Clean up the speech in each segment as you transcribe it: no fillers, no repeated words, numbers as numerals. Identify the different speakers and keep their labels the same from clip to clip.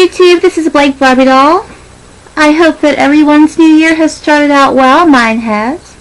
Speaker 1: YouTube, this is BlakeBarbiedoll. I hope that everyone's new year has started out well. Mine has.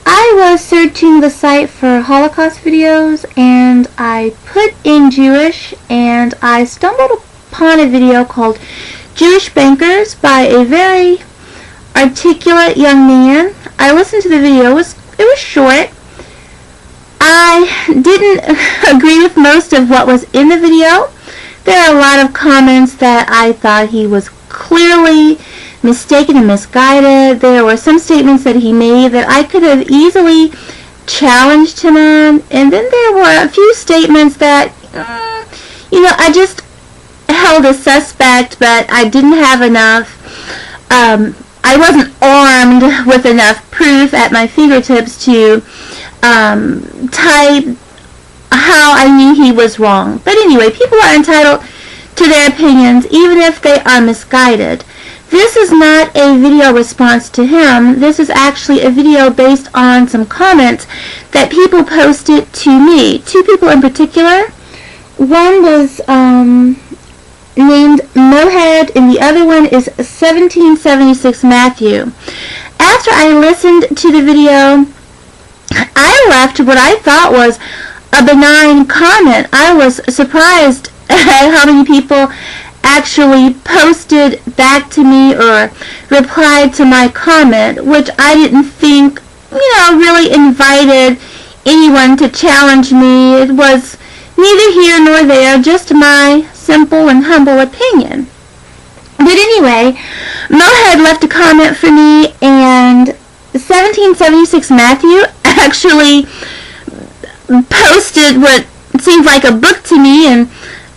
Speaker 1: I was searching the site for Holocaust videos and I put in Jewish and I stumbled upon a video called Jewish Bankers by a very articulate young man. I listened to the video. It was short. I didn't agree with most of what was in the video. There are a lot of comments that I thought he was clearly mistaken and misguided. There were some statements that he made that I could have easily challenged him on. And then there were a few statements that, I just held as suspect, but I didn't have enough. I wasn't armed with enough proof at my fingertips to type how I knew he was wrong. But anyway, people are entitled to their opinions even if they are misguided. This is not a video response to him. This is actually a video based on some comments that people posted to me. Two people in particular. One was named Mohedd and the other one is 1776 Matthew. After I listened to the video, I left what I thought was a benign comment. I was surprised at how many people actually posted back to me or replied to my comment, which I didn't think, really invited anyone to challenge me. It was neither here nor there, just my simple and humble opinion. But anyway, Mohedd left a comment for me, and 1776 Matthew actually posted what seemed like a book to me, and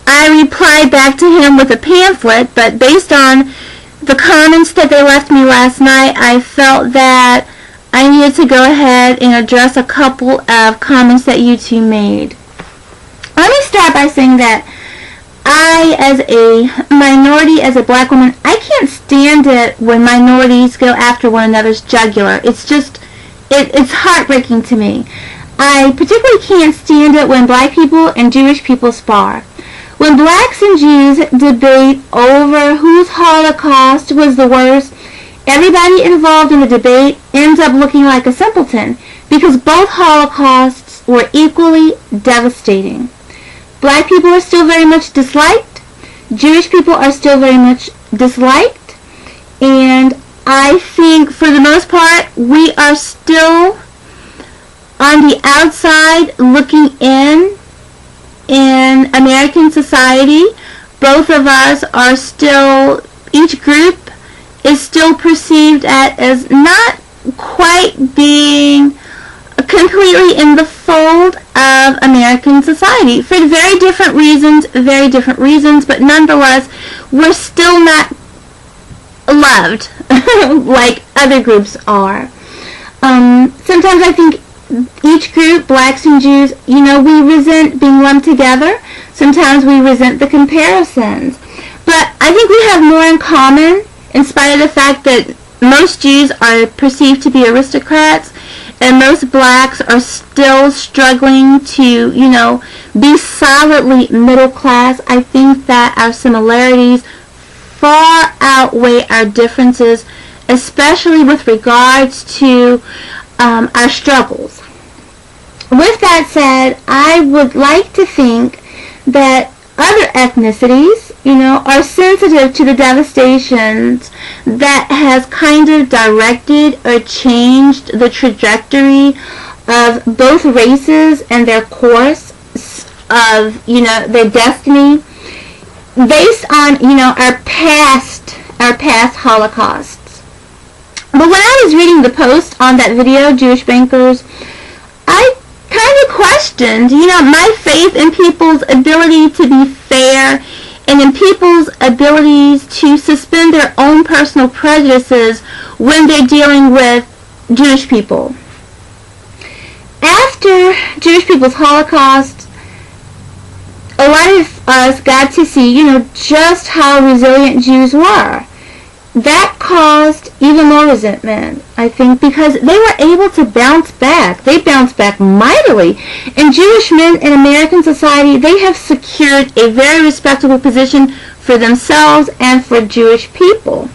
Speaker 1: I replied back to him with a pamphlet. But based on the comments that they left me last night, I felt that I needed to go ahead and address a couple of comments that you two made. Let me start by saying that I, as a minority, as a black woman, I can't stand it when minorities go after one another's jugular. It's just, it's heartbreaking to me. I particularly can't stand it when black people and Jewish people spar. When blacks and Jews debate over whose Holocaust was the worst, everybody involved in the debate ends up looking like a simpleton because both Holocausts were equally devastating. Black people are still very much disliked. Jewish people are still very much disliked. And I think for the most part we are still on the outside looking in American society. Both of us are still, each group is still perceived as not quite being completely in the fold of American society for very different reasons, but nonetheless, we're still not loved like other groups are. Sometimes I think each group, blacks and Jews, we resent being lumped together. Sometimes we resent the comparisons. But I think we have more in common, in spite of the fact that most Jews are perceived to be aristocrats, and most blacks are still struggling to, be solidly middle class. I think that our similarities far outweigh our differences, especially with regards to our struggles. With that said, I would like to think that other ethnicities, are sensitive to the devastations that has kind of directed or changed the trajectory of both races and their course of, their destiny based on, our past Holocausts. But when I was reading the post on that video, Jewish Bankers, I kind of questioned, my faith in people's ability to be fair and in people's abilities to suspend their own personal prejudices when they're dealing with Jewish people. After Jewish people's Holocaust, a lot of us got to see, just how resilient Jews were. that caused even more resentment, I think, because they were able to bounce back. They bounced back mightily. And Jewish men in American society, they have secured a very respectable position for themselves and for Jewish people.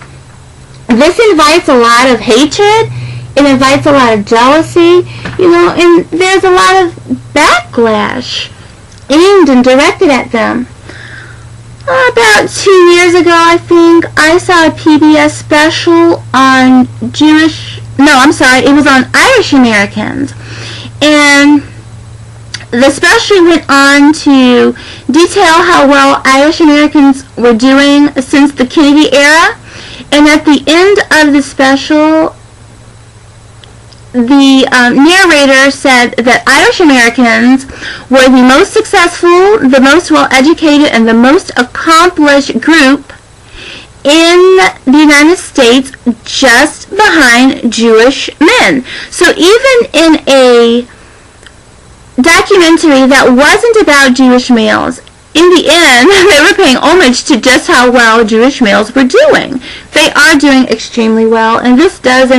Speaker 1: This invites a lot of hatred. It invites a lot of jealousy, and there's a lot of backlash aimed and directed at them. About 2 years ago, I think, I saw a PBS special on it was on Irish Americans. And the special went on to detail how well Irish Americans were doing since the Kennedy era. And at the end of the special, the narrator said that Irish Americans were the most successful, the most well-educated, and the most accomplished group in the United States, just behind Jewish men. So even in a documentary that wasn't about Jewish males, in the end, they were paying homage to just how well Jewish males were doing. They are doing extremely well, and this does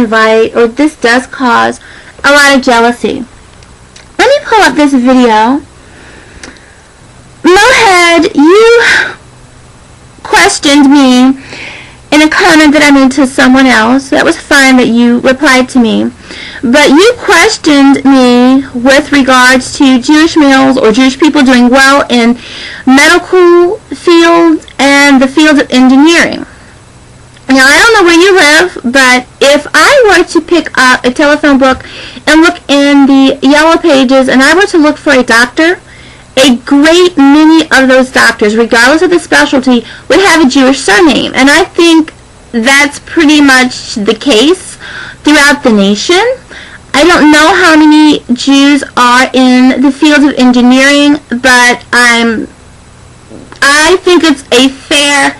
Speaker 1: cause a lot of jealousy. Let me pull up this video. Mohedd, you questioned me in a comment that I made to someone else. That was fine that you replied to me. But you questioned me with regards to Jewish males or Jewish people doing well in medical fields and the fields of engineering. Now, I don't know where you live, but if I were to pick up a telephone book and look in the yellow pages and I were to look for a doctor, a great many of those doctors, regardless of the specialty, would have a Jewish surname. And I think that's pretty much the case throughout the nation. I don't know how many Jews are in the field of engineering, but I think it's a fair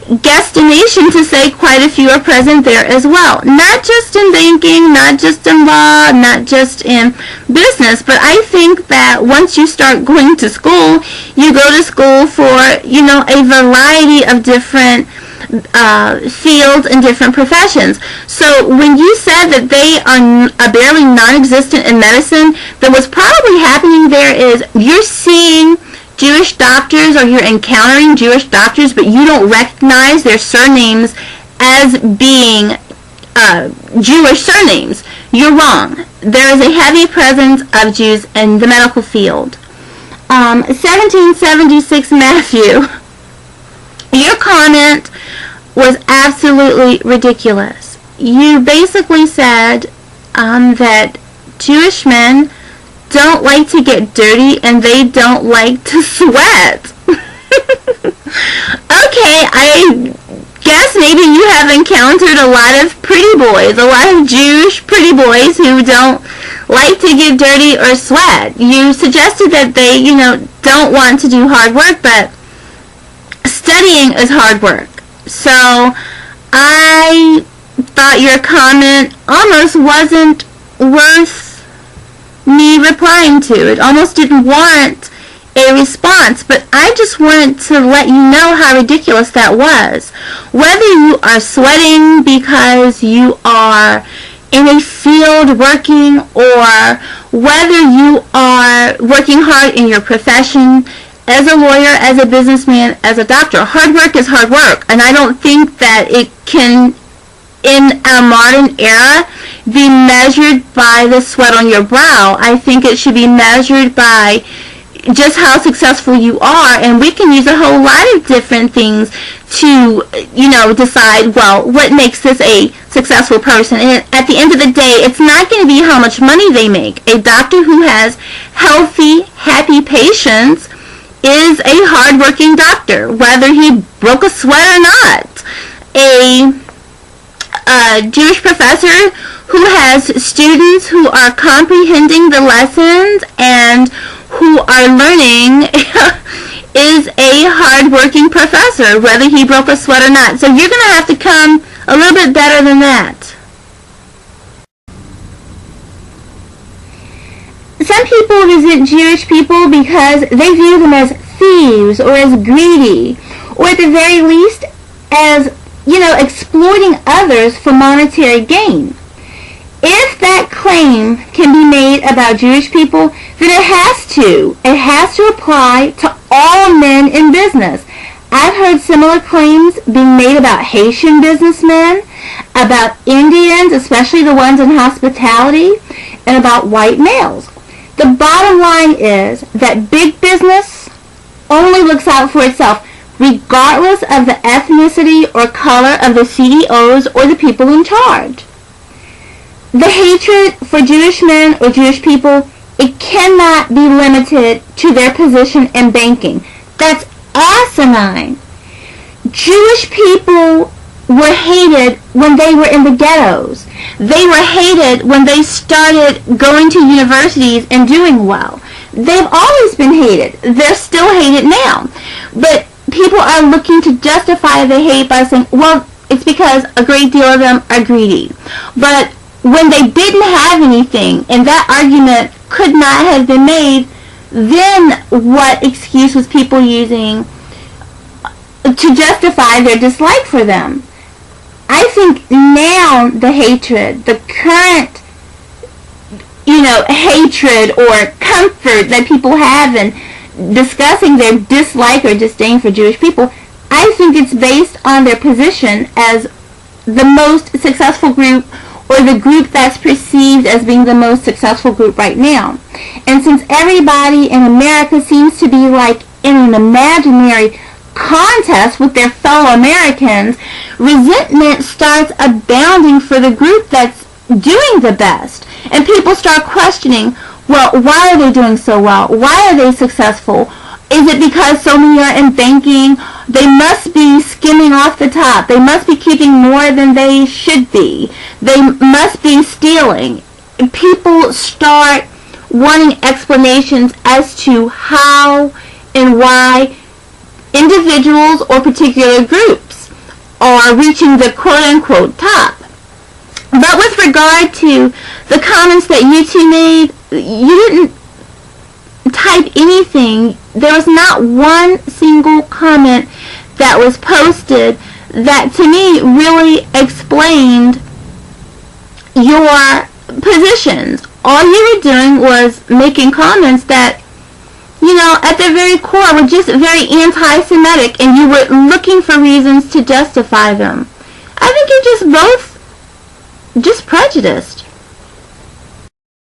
Speaker 1: guesstimation to say quite a few are present there as well. Not just in banking, not just in law, not just in business, but I think that once you start going to school, you go to school for, a variety of different fields and different professions. So when you said that they are barely non-existent in medicine, then what's probably happening there is you're seeing Jewish doctors, or you're encountering Jewish doctors, but you don't recognize their surnames as being Jewish surnames. You're wrong. There is a heavy presence of Jews in the medical field. 1776 Matthew, your comment was absolutely ridiculous. You basically said that Jewish men don't like to get dirty and they don't like to sweat. Okay, I guess maybe you have encountered a lot of pretty boys, a lot of Jewish pretty boys who don't like to get dirty or sweat. You suggested that they, don't want to do hard work, but studying is hard work. So I thought your comment almost wasn't worth me replying to. It almost didn't warrant a response, but I just wanted to let you know how ridiculous that was. Whether you are sweating because you are in a field working, or whether you are working hard in your profession as a lawyer, as a businessman, as a doctor, hard work is hard work, and I don't think that it can, in a modern era, be measured by the sweat on your brow. I think it should be measured by just how successful you are, and we can use a whole lot of different things to, decide, well, what makes this a successful person. And at the end of the day, it's not going to be how much money they make. A doctor who has healthy, happy patients is a hard-working doctor, whether he broke a sweat or not. A Jewish professor who has students who are comprehending the lessons and who are learning is a hard-working professor, whether he broke a sweat or not. So you're going to have to come a little bit better than that. Some people resent Jewish people because they view them as thieves or as greedy, or at the very least as exploiting others for monetary gain. If that claim can be made about Jewish people, then it has to apply to all men in business. I've heard similar claims being made about Haitian businessmen, about Indians, especially the ones in hospitality, and about white males. The bottom line is that big business only looks out for itself, regardless of the ethnicity or color of the CEOs or the people in charge. The hatred for Jewish men or Jewish people, it cannot be limited to their position in banking. That's asinine. Jewish people were hated when they were in the ghettos. They were hated when they started going to universities and doing well. They've always been hated. They're still hated now. But people are looking to justify the hate by saying, well, it's because a great deal of them are greedy. But when they didn't have anything and that argument could not have been made, then what excuse was people using to justify their dislike for them? I think now the hatred, the current, hatred or comfort that people have in discussing their dislike or disdain for Jewish people, I think it's based on their position as the most successful group, or the group that's perceived as being the most successful group right now. And since everybody in America seems to be like in an imaginary contest with their fellow Americans, resentment starts abounding for the group that's doing the best. And people start questioning, well, why are they doing so well? Why are they successful? Is it because so many are in banking? They must be skimming off the top. They must be keeping more than they should be. They must be stealing. People start wanting explanations as to how and why individuals or particular groups are reaching the quote-unquote top. But with regard to the comments that you two made, you didn't type anything. There was not one single comment that was posted that to me really explained your positions. All you were doing was making comments that, at their very core were just very anti-Semitic, and you were looking for reasons to justify them. I think you're just both just prejudiced.